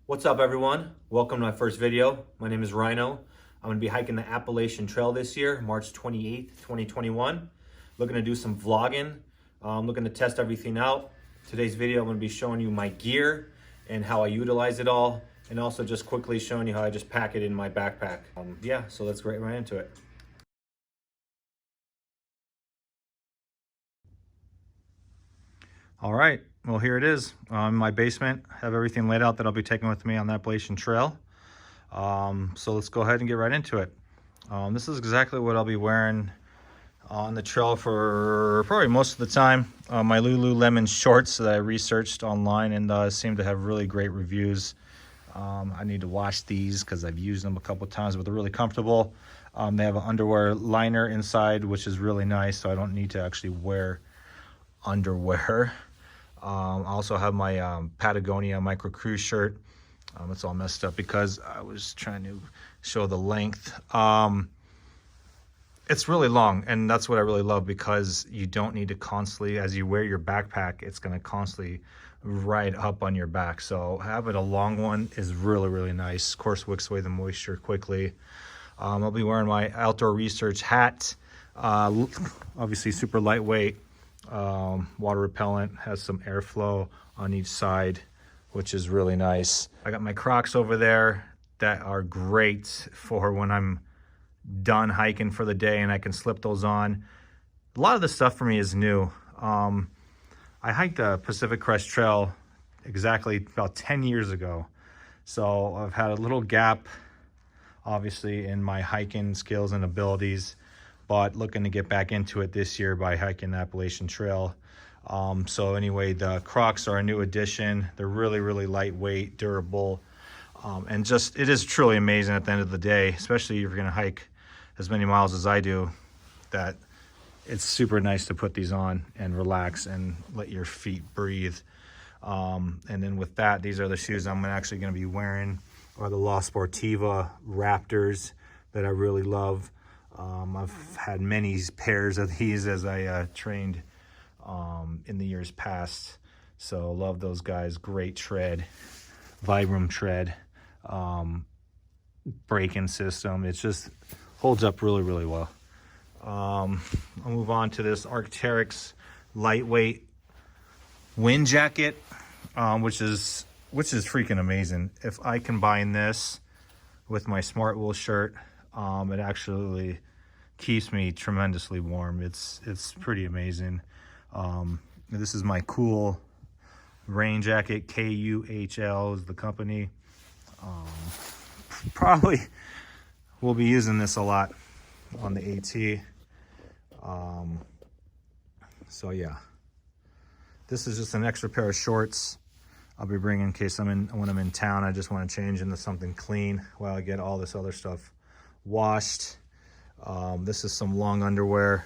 What's up, everyone? Welcome to my first video. My name is Rhino. I'm going to be hiking the Appalachian Trail this year, March 28th, 2021. Looking to do some vlogging. Looking to test everything out. Today's video, I'm going to be showing you my gear and how I utilize it all, and also just quickly showing you how I just pack it in my backpack. Yeah, so let's get right into it. All right, well, here it is. In my basement, I have everything laid out that I'll be taking with me on the Appalachian Trail. So let's go ahead and get right into it. This is exactly what I'll be wearing on the trail for probably most of the time. My Lululemon shorts that I researched online and seem to have really great reviews. I need to wash these because I've used them a couple times, but they're really comfortable. They have an underwear liner inside, which is really nice, so I don't need to actually wear underwear. I also have my Patagonia Micro Cruise shirt. It's all messed up because I was trying to show the length. It's really long, and that's what I really love, because you don't need to constantly, as you wear your backpack, it's going to constantly ride up on your back. So having a long one is really, really nice. Of course, wicks away the moisture quickly. I'll be wearing my outdoor research hat. Obviously super lightweight, water repellent, has some airflow on each side, which is really nice. I got my Crocs over there that are great for when I'm done hiking for the day and I can slip those on. A lot of the stuff for me is new. I hiked the Pacific Crest Trail exactly about 10 years ago. So I've had a little gap, obviously, in my hiking skills and abilities, but looking to get back into it this year by hiking the Appalachian Trail. So anyway, the Crocs are a new addition. They're really, really lightweight, durable, and just, it is truly amazing at the end of the day, especially if you're gonna hike as many miles as I do, that it's super nice to put these on and relax and let your feet breathe. And then with that, these are the shoes I'm actually gonna be wearing, are the La Sportiva Raptors that I really love. I've had many pairs of these as I trained in the years past. So love those guys. Great tread, Vibram tread, braking system. It just holds up really, really well. I'll move on to this Arc'teryx lightweight wind jacket, which is freaking amazing. If I combine this with my Smart Wool shirt, it actually keeps me tremendously warm. It's pretty amazing. This is my cool rain jacket. KUHL is the company. Probably will be using this a lot on the AT. So yeah, this is just an extra pair of shorts I'll be bringing in case when I'm in town. I just want to change into something clean while I get all this other stuff washed. This is some long underwear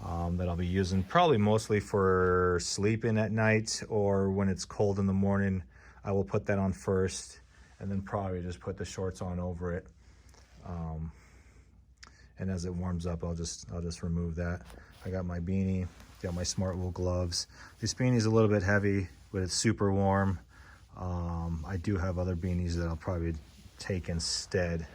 that I'll be using probably mostly for sleeping at night, or when it's cold in the morning. I will put that on first and then probably just put the shorts on over it. And as it warms up, I'll just remove that. I got my beanie, got my Smart Wool gloves. This beanie's a little bit heavy, but it's super warm. I do have other beanies that I'll probably take instead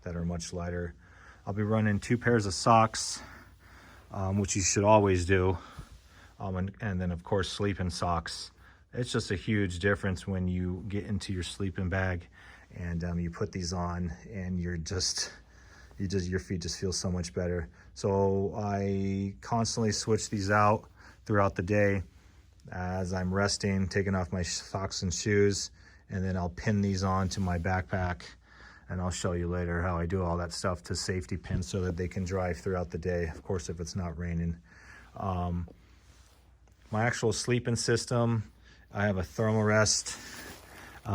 that are much lighter. I'll be running 2 pairs of socks, which you should always do. And then of course sleeping socks. It's just a huge difference when you get into your sleeping bag and you put these on, and your feet just feel so much better. So I constantly switch these out throughout the day as I'm resting, taking off my socks and shoes, and then I'll pin these on to my backpack, and I'll show you later how I do all that stuff to safety pin so that they can dry throughout the day, of course, if it's not raining. My actual sleeping system, I have a Thermarest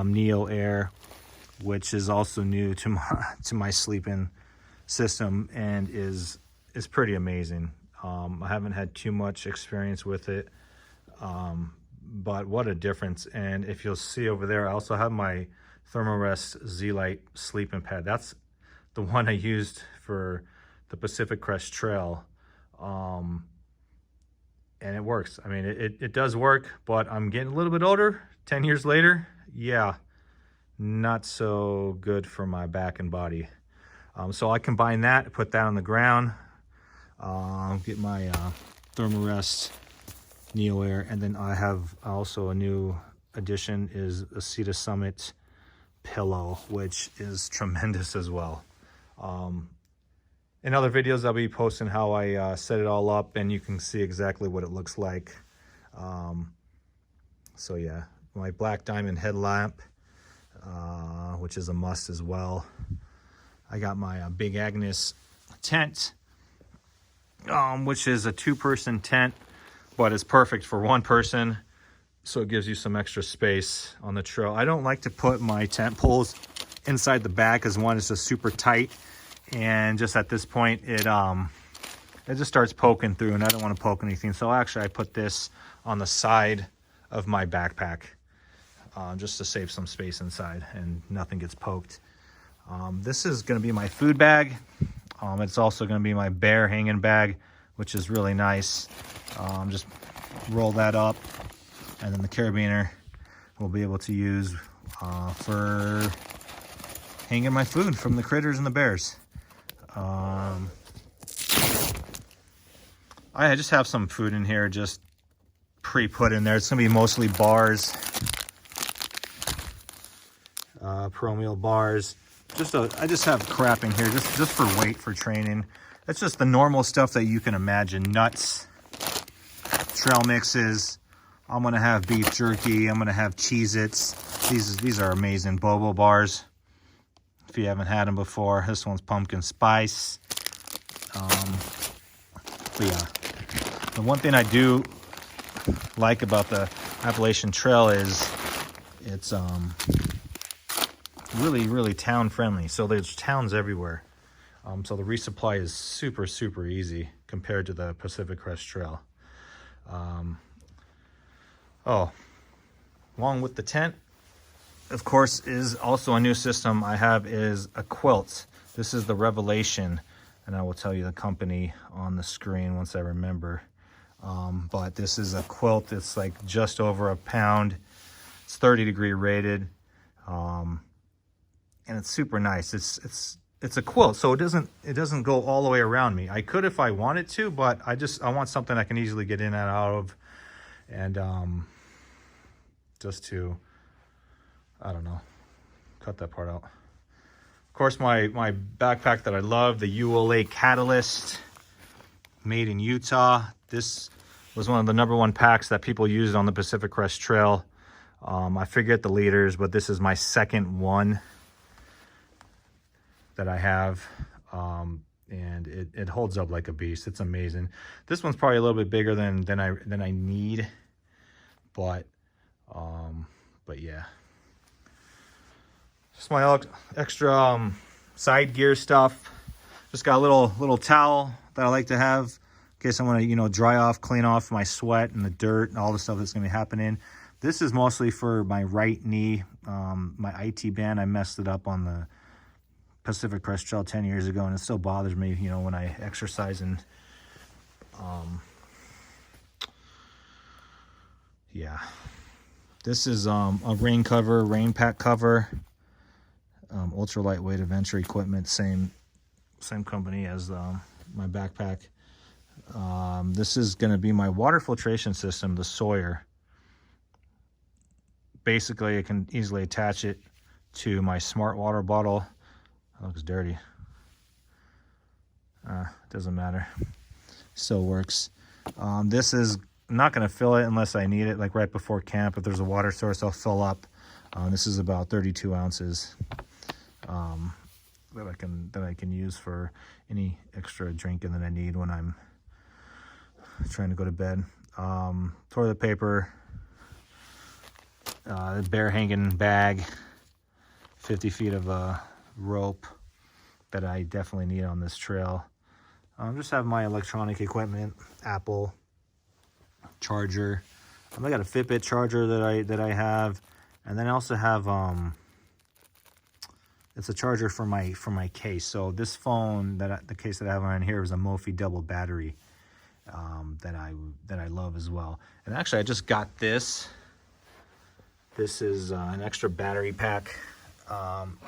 Neo Air, which is also new to my sleeping system, and is pretty amazing. I haven't had too much experience with it, but what a difference. And if you'll see over there, I also have my Thermarest Z-Lite sleeping pad. That's the one I used for the Pacific Crest Trail. And it works. I mean, it does work, but I'm getting a little bit older, 10 years later. Yeah, not so good for my back and body. So I combine that, put that on the ground, get my Thermarest Neo Air, and then I have also a new addition is a Cedar Summit pillow, which is tremendous as well. In other videos I'll be posting how I set it all up, and you can see exactly what it looks like. So yeah, my black diamond headlamp, which is a must as well. I got my Big Agnes tent, which is a 2-person tent, but it's perfect for 1 person. So it gives you some extra space on the trail. I don't like to put my tent poles inside the back, as one is just super tight, and just at this point it just starts poking through, and I don't want to poke anything. So actually I put this on the side of my backpack, just to save some space inside and nothing gets poked. This is going to be my food bag. It's also going to be my bear hanging bag, which is really nice. Just roll that up, and then the carabiner we'll be able to use for hanging my food from the critters and the bears. I just have some food in here just pre-put in there. It's gonna be mostly bars, pro meal bars. I just have crap in here just for weight, for training. It's just the normal stuff that you can imagine. Nuts, trail mixes. I'm gonna have beef jerky. I'm gonna have Cheez-Its. These are amazing Bobo bars. If you haven't had them before, this one's pumpkin spice. But yeah, the one thing I do like about the Appalachian Trail is it's really town friendly. So there's towns everywhere. So the resupply is super easy compared to the Pacific Crest Trail. Along with the tent, of course, is also a new system I have is a quilt. This is the Revelation, and I will tell you the company on the screen once I remember. But this is a quilt. It's like just over a pound. It's 30-degree rated, and it's super nice. It's a quilt, so it doesn't go all the way around me. I could if I wanted to, but I want something I can easily get in and out of, and just to, I don't know, cut that part out. Of course, my backpack that I love, the ULA Catalyst, made in Utah. This was one of the #1 packs that people used on the Pacific Crest Trail. I forget the liters, but this is my second one that I have, and it holds up like a beast. It's amazing. This one's probably a little bit bigger than I need, but yeah. Just my extra side gear stuff. Just got a little towel that I like to have in case I want to, dry off, clean off my sweat and the dirt and all the stuff that's going to be happening. This is mostly for my right knee. My IT band, I messed it up on the Pacific Crest Trail 10 years ago, and it still bothers me, when I exercise. And yeah, this is a rain pack cover, ultra lightweight adventure equipment, same company as my backpack. This is going to be my water filtration system, the Sawyer. Basically, I can easily attach it to my smart water bottle. That looks dirty. Doesn't matter. Still works. This is not going to fill it unless I need it, like right before camp. If there's a water source, I'll fill up. This is about 32 ounces that I can use for any extra drinking that I need when I'm trying to go to bed. Toilet paper, bear hanging bag, 50 feet of rope that I definitely need on this trail. Just have my electronic equipment, Apple charger. I got a Fitbit charger that I have, and then I also have it's a charger for my case. So this phone the case that I have on here is a Mophie double battery that I love as well. And actually, I just got this. This is an extra battery pack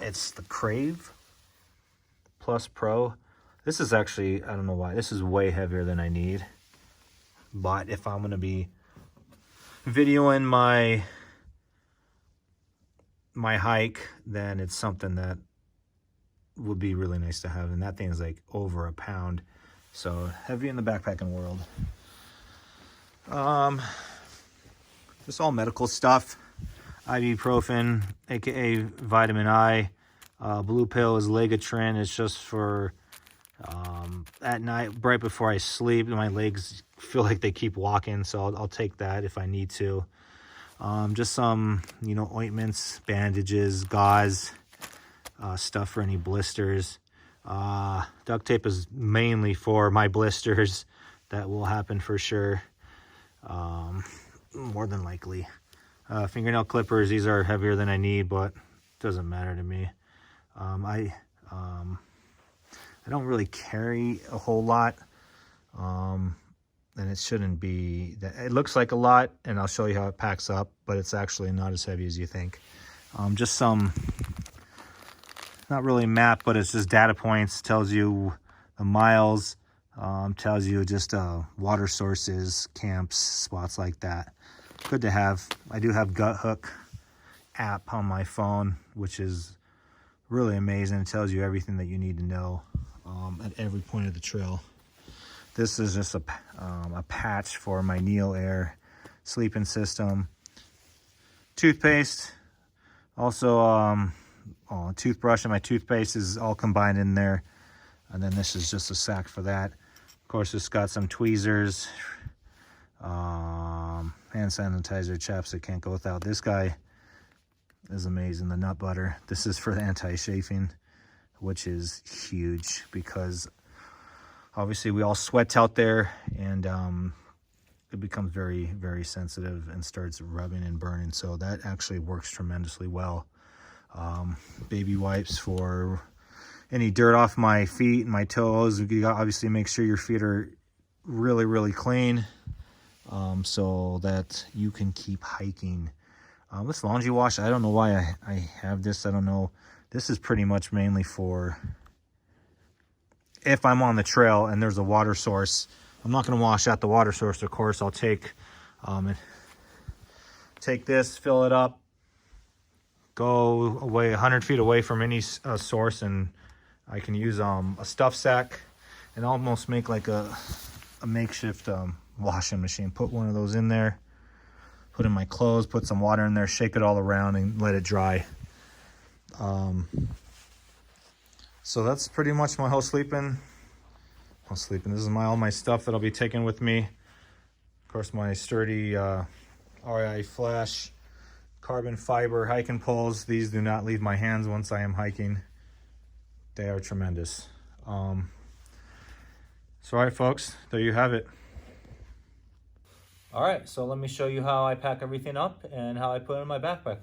It's the Crave Plus Pro. This is actually, I don't know why, this is way heavier than I need. But if I'm going to be videoing my hike, then it's something that would be really nice to have. And that thing is like over a pound. So heavy in the backpacking world. Just all medical stuff. Ibuprofen, aka vitamin I. Blue pill is Legatrin. It's just for at night, right before I sleep. My legs feel like they keep walking, so I'll take that if I need to. Just some, you know, ointments, bandages, gauze, stuff for any blisters. Duct tape is mainly for my blisters. That will happen for sure. More than likely. Fingernail clippers, these are heavier than I need, but it doesn't matter to me. I don't really carry a whole lot, and it shouldn't be that. It looks like a lot, and I'll show you how it packs up, but it's actually not as heavy as you think. Just some, not really map, but it's just data points. Tells you the miles, tells you just water sources, camps, spots like that. Good to have. I do have Gut Hook app on my phone, which is really amazing. It tells you everything that you need to know at every point of the trail. This is just a patch for my Neo Air sleeping system. Toothpaste, also a toothbrush, and my toothpaste is all combined in there. And then this is just a sack for that. Of course, it's got some tweezers, hand sanitizer, chapstick, can't go without. This guy is amazing, the nut butter. This is for the anti-chafing, which is huge because obviously we all sweat out there, and it becomes very, very sensitive and starts rubbing and burning. So that actually works tremendously well. Baby wipes for any dirt off my feet and my toes. You gotta obviously make sure your feet are really, really clean, so that you can keep hiking. This laundry wash, I don't know why I have this. I don't know. This is pretty much mainly for if I'm on the trail and there's a water source. I'm not going to wash at the water source, of course. I'll take this, fill it up, go away 100 feet away from any source, and I can use a stuff sack and almost make like a makeshift washing machine. Put one of those in there, put in my clothes, put some water in there, shake it all around, and let it dry. So that's pretty much my whole sleeping. This is all my stuff that I'll be taking with me. Of course, my sturdy REI flash carbon fiber hiking poles. These do not leave my hands once I am hiking. They are tremendous. So all right, folks, there you have it. All right, so let me show you how I pack everything up and how I put it in my backpack.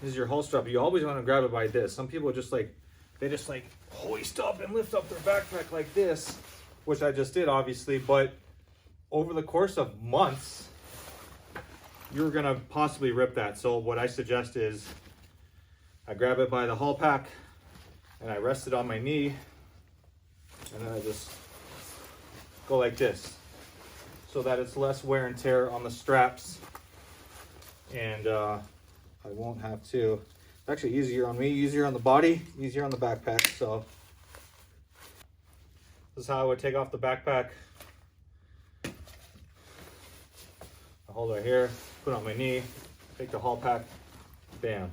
is your hull strap. You always want to grab it by this. Some people just like, they just like hoist up and lift up their backpack like this, which I just did obviously, but over the course of months, you're gonna possibly rip that. So what I suggest is I grab it by the hull pack and I rest it on my knee, and then I just go like this so that it's less wear and tear on the straps, and I won't have to. It's actually easier on me, easier on the body, easier on the backpack. So this is how I would take off the backpack. I hold right here, put it on my knee, take the hull pack, bam.